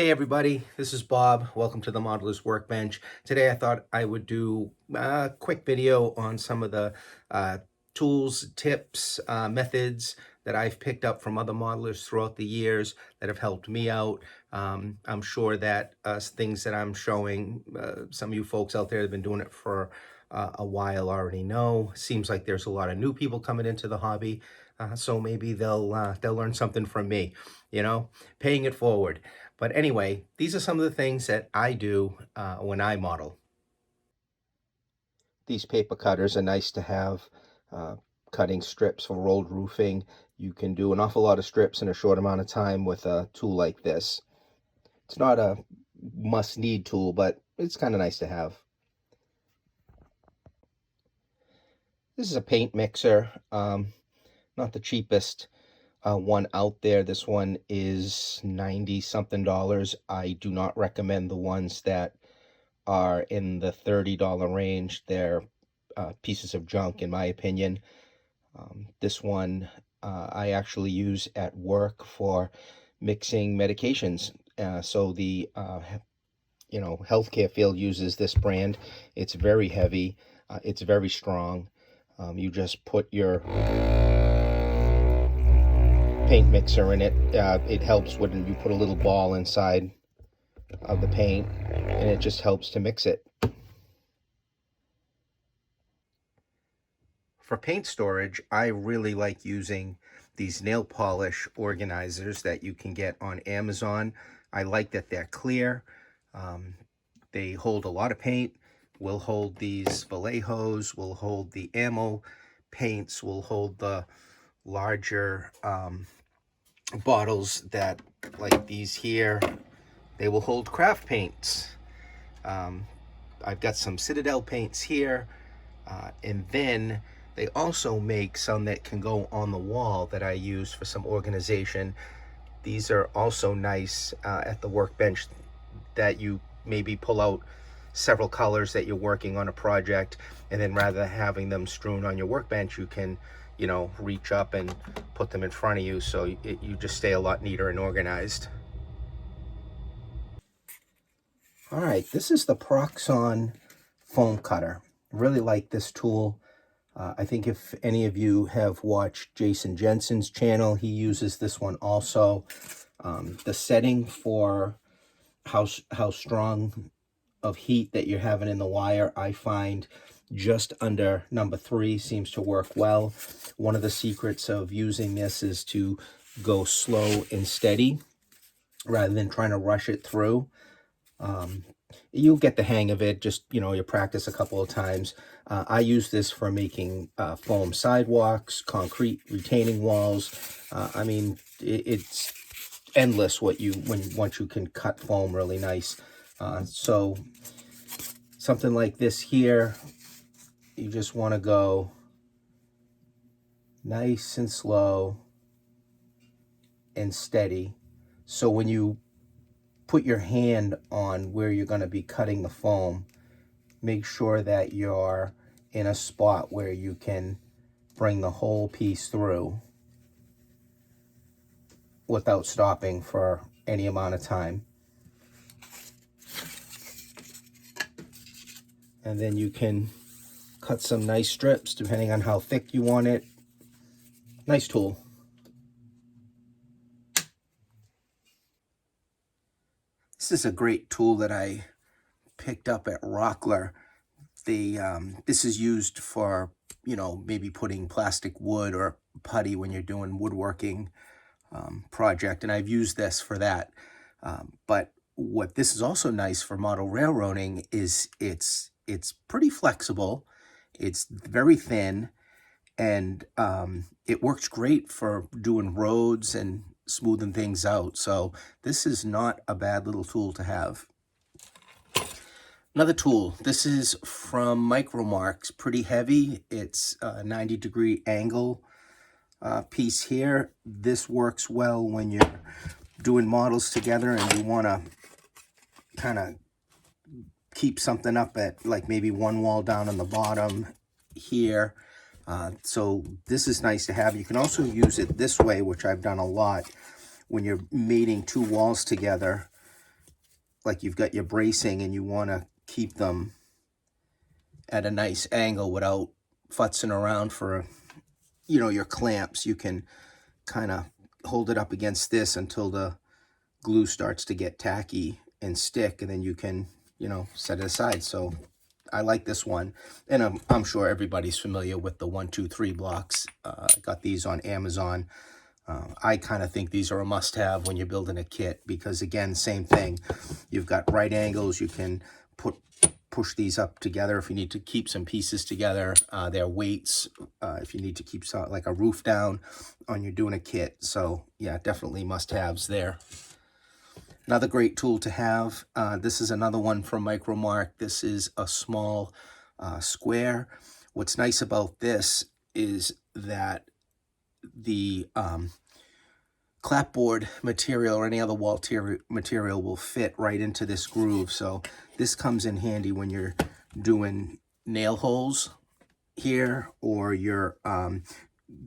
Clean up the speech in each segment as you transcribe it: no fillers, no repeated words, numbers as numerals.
Hey everybody, this is Bob. Welcome to the Modeler's Workbench. Today I thought I would do a quick video on some of the tools, tips, methods that I've picked up from other modelers throughout the years that have helped me out. I'm sure that things that I'm showing, some of you folks out there that have been doing it for a while already know. Seems like there's a lot of new people coming into the hobby, so maybe they'll learn something from me, paying it forward. But anyway, these are some of the things that I do when I model. These paper cutters are nice to have, cutting strips for rolled roofing. You can do an awful lot of strips in a short amount of time with a tool like this. It's not a must-need tool, but it's kind of nice to have. This is a paint mixer, not the cheapest one out there. This one is 90 something dollars. I do not recommend the ones that are in the $30 range. They're pieces of junk in my opinion. This one I actually use at work for mixing medications. So the healthcare field uses this brand. It's very heavy. It's very strong. You just put your paint mixer in it. It helps when you put a little ball inside of the paint, and it just helps to mix it. For paint storage, I really like using these nail polish organizers that you can get on Amazon. I like that they're clear. They hold a lot of paint. Will hold these Vallejos, will hold the ammo paints, will hold the larger bottles that, like these here, they will hold craft paints. I've got some Citadel paints here, and then they also make some that can go on the wall that I use for some organization. These are also nice at the workbench, that you maybe pull out several colors that you're working on a project, and then rather than having them strewn on your workbench, you can reach up and put them in front of you, so you just stay a lot neater and organized. All right, this is the Proxxon foam cutter. Really like this tool. I think if any of you have watched Jason Jensen's channel, he uses this one also. The setting for how strong of heat that you're having in the wire, I find just under number 3 seems to work well. One of the secrets of using this is to go slow and steady rather than trying to rush it through. You'll get the hang of it. Just, you practice a couple of times. I use this for making foam sidewalks, concrete retaining walls. I mean, it's endless once you can cut foam really nice. So something like this here, you just want to go nice and slow and steady. So when you put your hand on where you're going to be cutting the foam, make sure that you're in a spot where you can bring the whole piece through without stopping for any amount of time. And then you can cut some nice strips depending on how thick you want it. Nice tool. This is a great tool that I picked up at Rockler. This is used for, maybe putting plastic wood or putty when you're doing woodworking project, and I've used this for that. But what this is also nice for model railroading is it's pretty flexible. It's very thin, and it works great for doing roads and smoothing things out. So this is not a bad little tool to have. Another tool, this is from Micro Marks, pretty heavy. It's a 90-degree angle piece here. This works well when you're doing models together and you want to kind of keep something up at, like, maybe one wall down on the bottom here. So this is nice to have. You can also use it this way, which I've done a lot when you're mating 2 walls together. like you've got your bracing and you want to keep them at a nice angle without futzing around for, your clamps, you can kind of hold it up against this until the glue starts to get tacky and stick, and then you can, set it aside. So I like this one, and I'm sure everybody's familiar with the 1, 2, 3 blocks. I got these on Amazon. I kind of think these are a must-have when you're building a kit, because again, same thing. You've got right angles. You can push these up together if you need to keep some pieces together. They're weights if you need to keep some, like a roof down on you're doing a kit. So yeah, definitely must-haves there. Another great tool to have. This is another one from Micromark. This is a small square. What's nice about this is that the clapboard material or any other wall material will fit right into this groove. So this comes in handy when you're doing nail holes here, or you're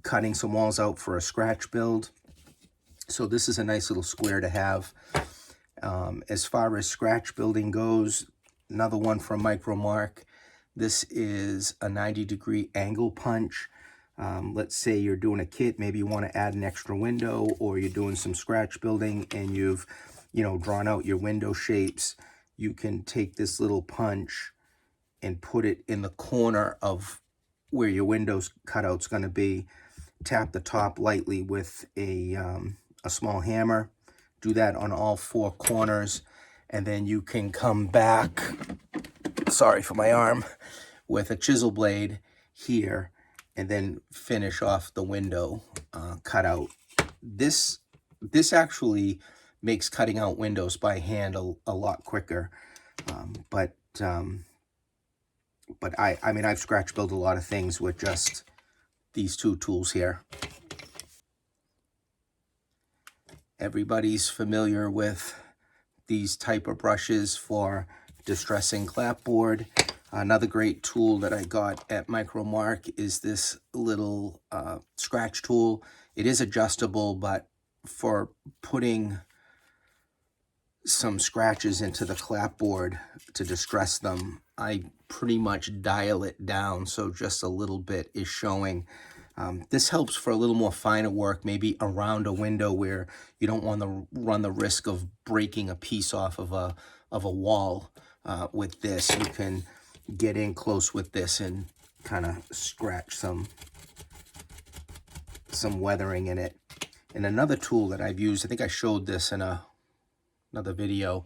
cutting some walls out for a scratch build. So this is a nice little square to have. As far as scratch building goes, another one from Micromark. This is a 90-degree angle punch. Let's say you're doing a kit, maybe you want to add an extra window, or you're doing some scratch building and you've, drawn out your window shapes. You can take this little punch and put it in the corner of where your window's cutout's going to be. Tap the top lightly with a small hammer. Do that on all 4 corners, and then you can come back, sorry for my arm, with a chisel blade here, and then finish off the window cutout. This actually makes cutting out windows by hand a lot quicker. But I mean, I've scratch built a lot of things with just these 2 tools here. Everybody's familiar with these type of brushes for distressing clapboard. Another great tool that I got at Micromark is this little scratch tool. It is adjustable, but for putting some scratches into the clapboard to distress them, I pretty much dial it down so just a little bit is showing. This helps for a little more finer work, maybe around a window where you don't want to run the risk of breaking a piece off of a wall. With this, you can get in close with this and kind of scratch some weathering in it. And another tool that I've used, I think I showed this in another video.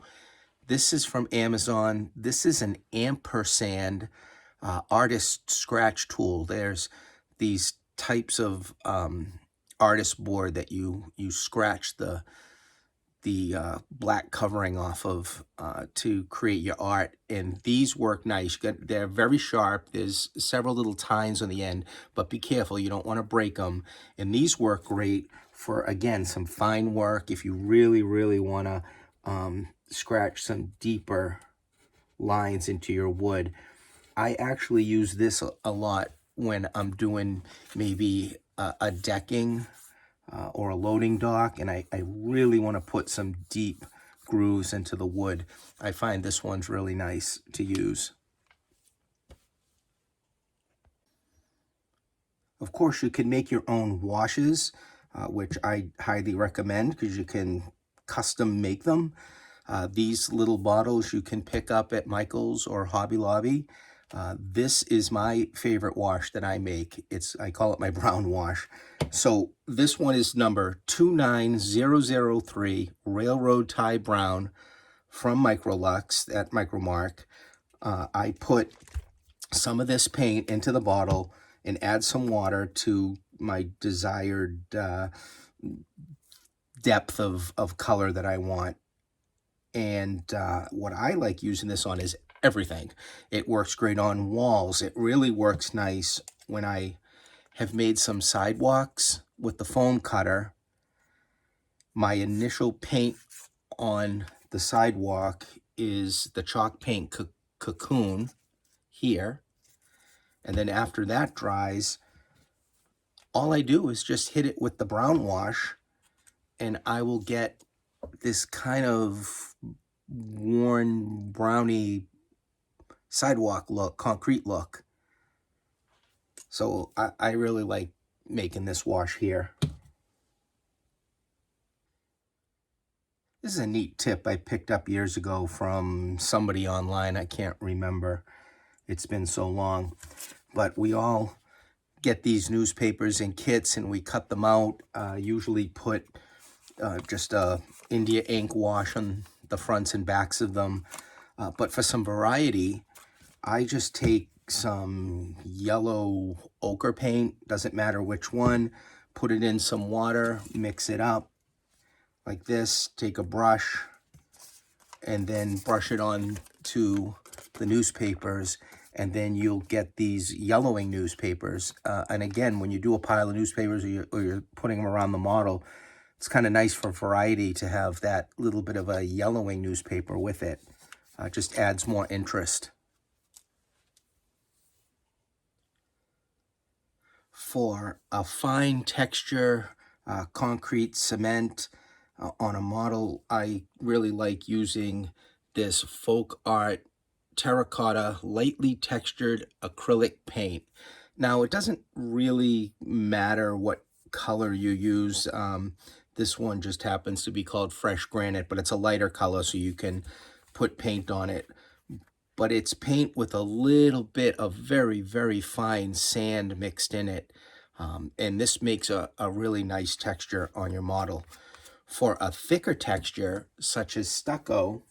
This is from Amazon. This is an ampersand artist scratch tool. There's these types of artist board that you scratch the black covering off of to create your art, and these work nice. They're very sharp. There's several little tines on the end, but be careful, you don't want to break them. And these work great for, again, some fine work if you really want to scratch some deeper lines into your wood. I actually use this a lot when I'm doing maybe a decking or a loading dock, and I really want to put some deep grooves into the wood. I find this one's really nice to use. Of course, you can make your own washes, which I highly recommend because you can custom make them. These little bottles you can pick up at Michael's or Hobby Lobby. This is my favorite wash that I make. I call it my brown wash. So this one is number 29003 Railroad Tie Brown from Microlux at Micromark. I put some of this paint into the bottle and add some water to my desired depth of color that I want. And what I like using this on is everything. It works great on walls. It really works nice when I have made some sidewalks with the foam cutter. My initial paint on the sidewalk is the chalk paint cocoon here. And then after that dries, all I do is just hit it with the brown wash, and I will get this kind of worn brownie sidewalk look, concrete look. So I really like making this wash here. This is a neat tip I picked up years ago from somebody online. I can't remember. It's been so long. But we all get these newspapers in kits and we cut them out. Usually put just a India ink wash on the fronts and backs of them. But for some variety, I just take some yellow ochre paint, doesn't matter which one, put it in some water, mix it up like this, take a brush, and then brush it on to the newspapers, and then you'll get these yellowing newspapers. And again, when you do a pile of newspapers or you're putting them around the model, it's kind of nice for variety to have that little bit of a yellowing newspaper with it. Just adds more interest. For a fine texture, concrete cement on a model, I really like using this folk art terracotta lightly textured acrylic paint. Now, it doesn't really matter what color you use. This one just happens to be called fresh granite, but it's a lighter color, so you can put paint on it. But it's paint with a little bit of very, very fine sand mixed in it. And this makes a really nice texture on your model. For a thicker texture, such as stucco,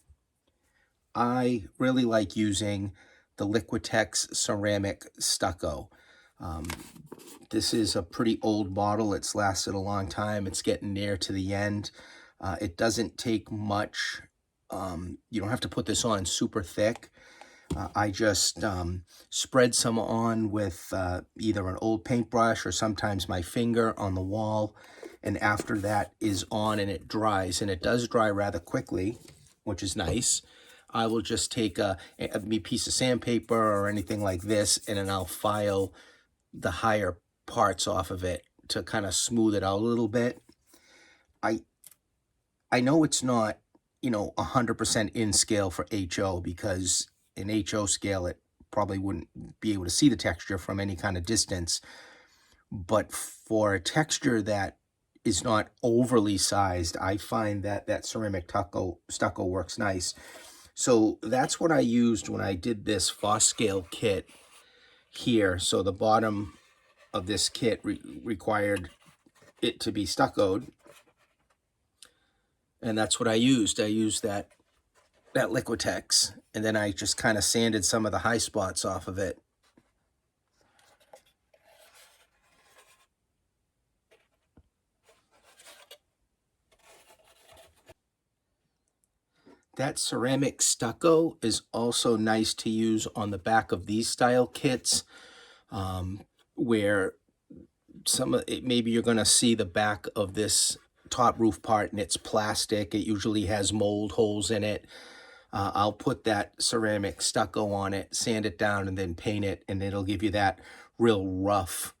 I really like using the Liquitex ceramic stucco. This is a pretty old bottle. It's lasted a long time. It's getting near to the end. It doesn't take much. You don't have to put this on super thick. I just spread some on with either an old paintbrush or sometimes my finger on the wall. And after that is on and it dries, and it does dry rather quickly, which is nice, I will just take a piece of sandpaper or anything like this, and then I'll file the higher parts off of it to kind of smooth it out a little bit. I know it's not, 100% in scale for HO, because in HO scale, it probably wouldn't be able to see the texture from any kind of distance. But for a texture that is not overly sized, I find that that ceramic stucco works nice. So that's what I used when I did this Foss scale kit here. So the bottom of this kit required it to be stuccoed. And that's what I used. I used that Liquitex, and then I just kind of sanded some of the high spots off of it. That ceramic stucco is also nice to use on the back of these style kits, where some of it, maybe you're going to see the back of this top roof part and it's plastic. It usually has mold holes in it. I'll put that ceramic stucco on it, sand it down, and then paint it, and it'll give you that real rough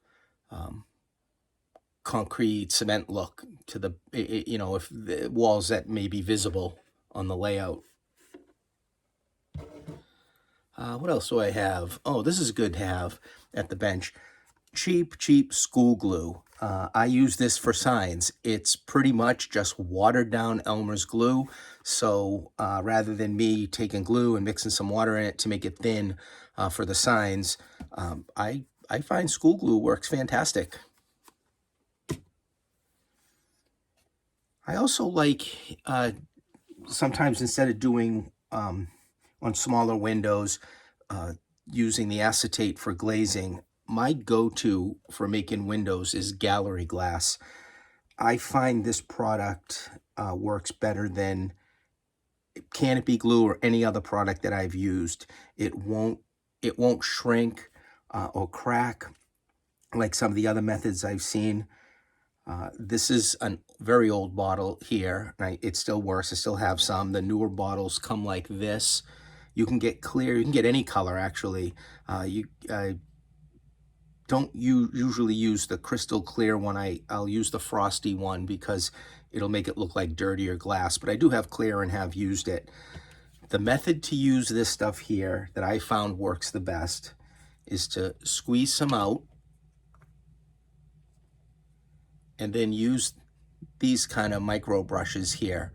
concrete cement look to the, if the walls that may be visible on the layout. What else do I have? Oh, this is good to have at the bench. Cheap school glue. I use this for signs. It's pretty much just watered down Elmer's glue. So rather than me taking glue and mixing some water in it to make it thin for the signs, I find school glue works fantastic. I also like sometimes, instead of doing on smaller windows, using the acetate for glazing, my go-to for making windows is gallery glass. I find this product works better than canopy glue or any other product that I've used. It won't shrink or crack like some of the other methods I've seen. This is a very old bottle here. It still works. I still have some. The newer bottles come like this. You can get clear. You can get any color, actually. Don't usually use the crystal clear one. I'll use the frosty one because it'll make it look like dirtier glass. But I do have clear and have used it. The method to use this stuff here that I found works the best is to squeeze some out and then use these kind of micro brushes here.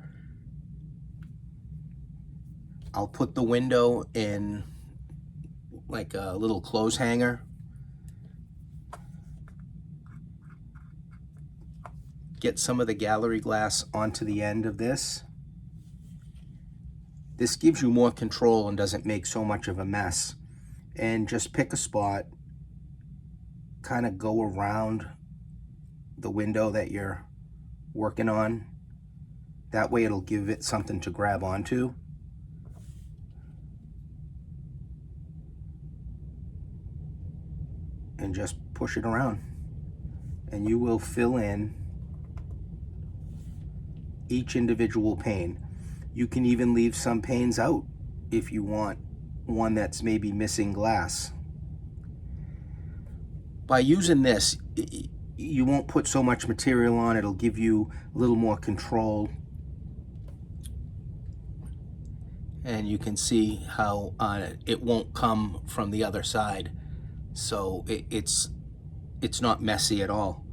I'll put the window in like a little clothes hanger. Get some of the gallery glass onto the end of this. This gives you more control and doesn't make so much of a mess. And just pick a spot, kind of go around the window that you're working on. That way it'll give it something to grab onto. And just push it around. And you will fill in each individual pane. You can even leave some panes out if you want one that's maybe missing glass. By using this, you won't put so much material on. It'll give you a little more control. And you can see how it won't come from the other side. So it's not messy at all.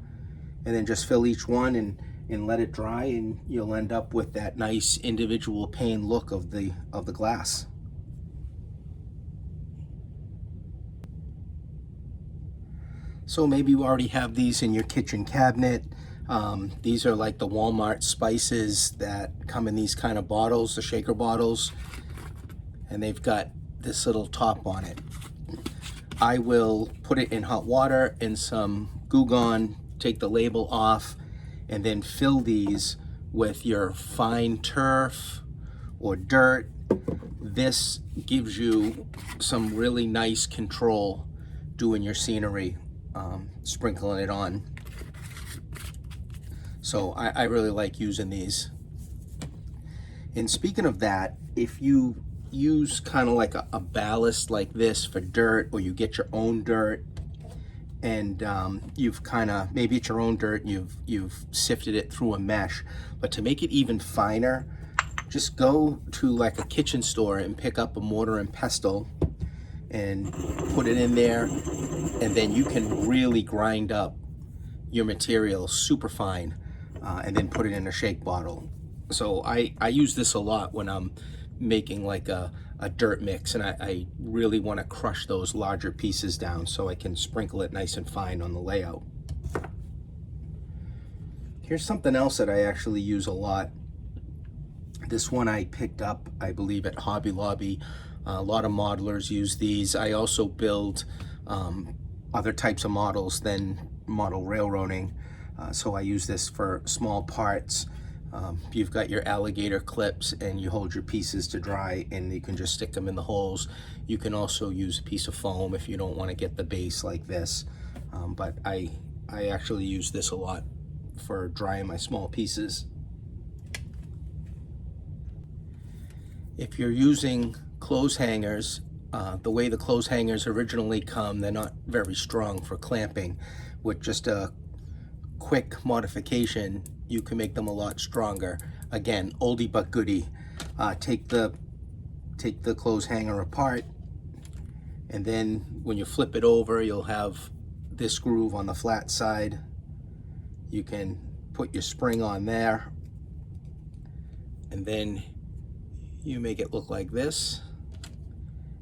And then just fill each one and let it dry, and you'll end up with that nice individual pane look of the glass. So maybe you already have these in your kitchen cabinet. These are like the Walmart spices that come in these kind of bottles, the shaker bottles, and they've got this little top on it. I will put it in hot water and some Goo Gone, take the label off, and then fill these with your fine turf or dirt. This gives you some really nice control doing your scenery, sprinkling it on. So I really like using these. And speaking of that, if you use kind of like a ballast like this for dirt, or you get your own dirt, and you've kind of, maybe it's your own dirt, you've sifted it through a mesh, but to make it even finer, just go to like a kitchen store and pick up a mortar and pestle and put it in there, and then you can really grind up your material super fine, and then put it in a shake bottle. So I use this a lot when I'm making like a dirt mix, and I really want to crush those larger pieces down so I can sprinkle it nice and fine on the layout. Here's something else that I actually use a lot. This one I picked up, I believe, at Hobby Lobby. A lot of modelers use these. I also build other types of models than model railroading, so I use this for small parts. You've got your alligator clips, and you hold your pieces to dry, and you can just stick them in the holes. You can also use a piece of foam if you don't want to get the base like this, but I actually use this a lot for drying my small pieces. If you're using clothes hangers, the way the clothes hangers originally come, they're not very strong for clamping. With just a quick modification, you can make them a lot stronger. Again, oldie but goodie. Take the clothes hanger apart, and then when you flip it over, you'll have this groove on the flat side. You can put your spring on there, and then you make it look like this.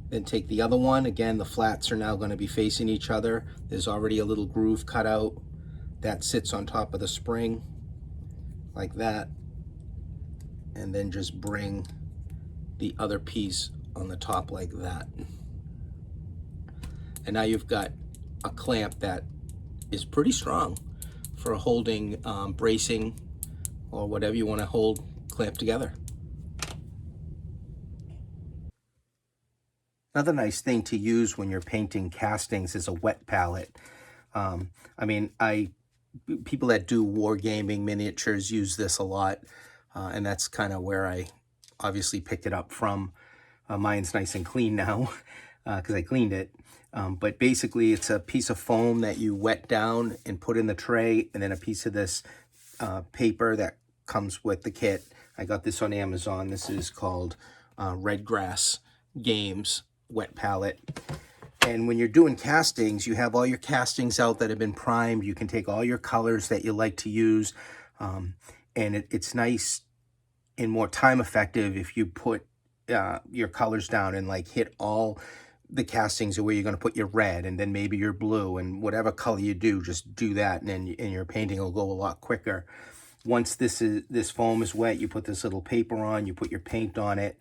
Then take the other one. Again, the flats are now going to be facing each other. There's already a little groove cut out that sits on top of the spring like that, and then just bring the other piece on the top like that. And now you've got a clamp that is pretty strong for holding bracing or whatever you want to hold clamp together. Another nice thing to use when you're painting castings is a wet palette. I mean, people that do wargaming miniatures use this a lot, and that's kind of where I obviously picked it up from. Mine's nice and clean now because I cleaned it. But basically, it's a piece of foam that you wet down and put in the tray, and then a piece of this paper that comes with the kit. I got this on Amazon. This is called Red Grass Games wet palette. And when you're doing castings, you have all your castings out that have been primed. You can take all your colors that you like to use. And it's nice and more time effective if you put your colors down and like hit all the castings where you're going to put your red and then maybe your blue, and whatever color you do, just do that, and then your painting will go a lot quicker. Once this foam is wet, you put this little paper on, you put your paint on it,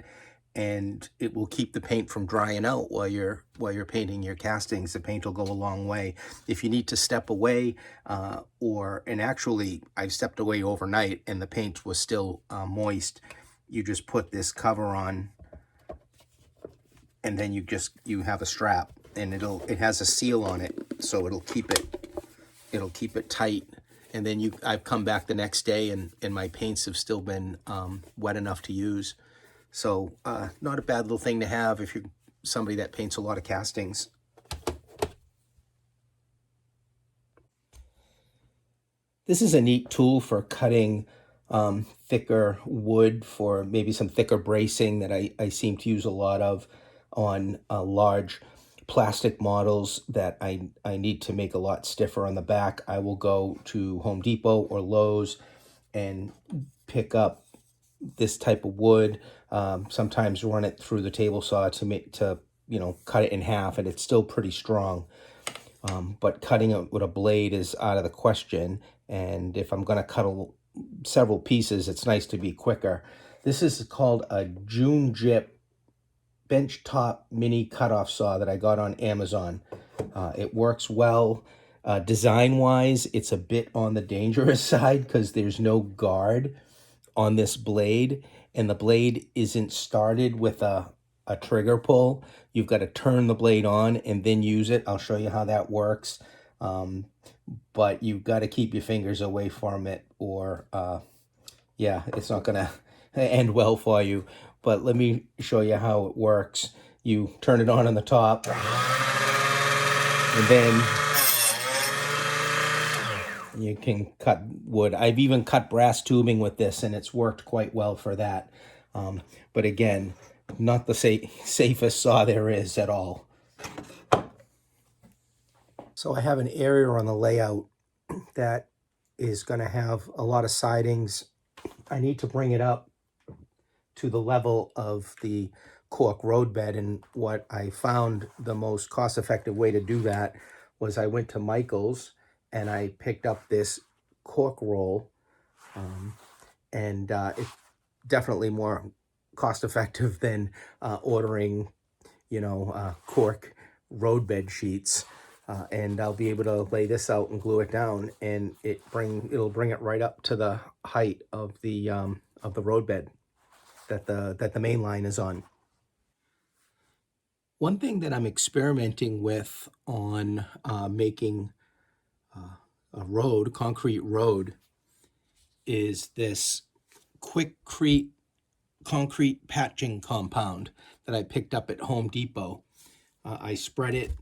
and it will keep the paint from drying out while you're painting your castings. The paint will go a long way. If you need to step away, and actually I've stepped away overnight and the paint was still moist, you just put this cover on, and then you have a strap, and it has a seal on it, so it'll keep it tight. And then I've come back the next day and my paints have still been wet enough to use. So not a bad little thing to have if you're somebody that paints a lot of castings. This is a neat tool for cutting thicker wood for maybe some thicker bracing that I seem to use a lot of on large plastic models that I need to make a lot stiffer on the back. I will go to Home Depot or Lowe's and pick up this type of wood, sometimes run it through the table saw to cut it in half, and it's still pretty strong. But cutting it with a blade is out of the question, and if I'm going to cut several pieces, it's nice to be quicker. This is called a June Jip benchtop mini cutoff saw that I got on Amazon. It works well. Design-wise, it's a bit on the dangerous side because there's no guard on this blade, and the blade isn't started with a trigger pull. You've got to turn the blade on and then use it. I'll show you how that works. But you've got to keep your fingers away from it, or yeah, it's not gonna end well for you. But let me show you how it works. You turn it on the top, and then you can cut wood. I've even cut brass tubing with this, and it's worked quite well for that. But again, not the safest saw there is at all. So I have an area on the layout that is going to have a lot of sidings. I need to bring it up to the level of the cork roadbed, and what I found the most cost-effective way to do that was I went to Michael's and I picked up this cork roll, and it's definitely more cost-effective than ordering, cork roadbed sheets. And I'll be able to lay this out and glue it down, and it'll bring it right up to the height of the roadbed that the main line is on. One thing that I'm experimenting with on making a concrete road, is this Quikrete concrete patching compound that I picked up at Home Depot. I spread it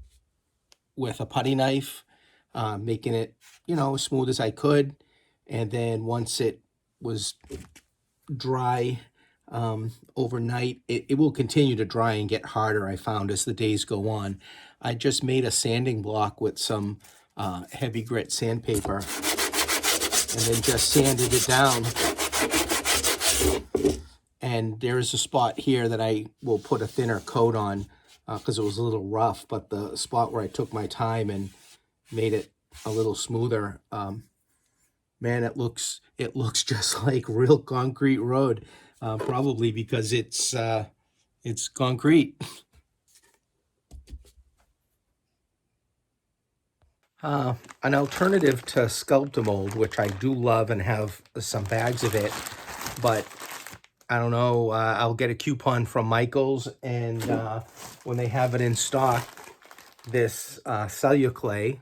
with a putty knife, making it, as smooth as I could. And then once it was dry overnight, it will continue to dry and get harder, I found, as the days go on. I just made a sanding block with some heavy grit sandpaper, and then just sanded it down. And there's a spot here that I will put a thinner coat on because it was a little rough, but the spot where I took my time and made it a little smoother, man, it looks just like real concrete road, probably because it's concrete. An alternative to Sculptamold, which I do love and have some bags of it, but I don't know, I'll get a coupon from Michael's, and when they have it in stock, this Celluclay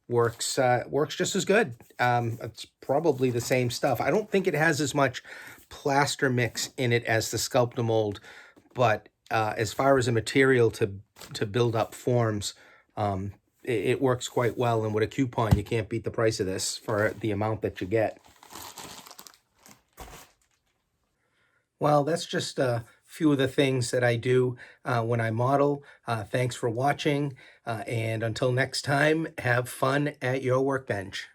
works just as good. It's probably the same stuff. I don't think it has as much plaster mix in it as the Sculptamold, but as far as a material to build up forms, it works quite well, and with a coupon, you can't beat the price of this for the amount that you get. Well, that's just a few of the things that I do when I model. Thanks for watching, and until next time, have fun at your workbench.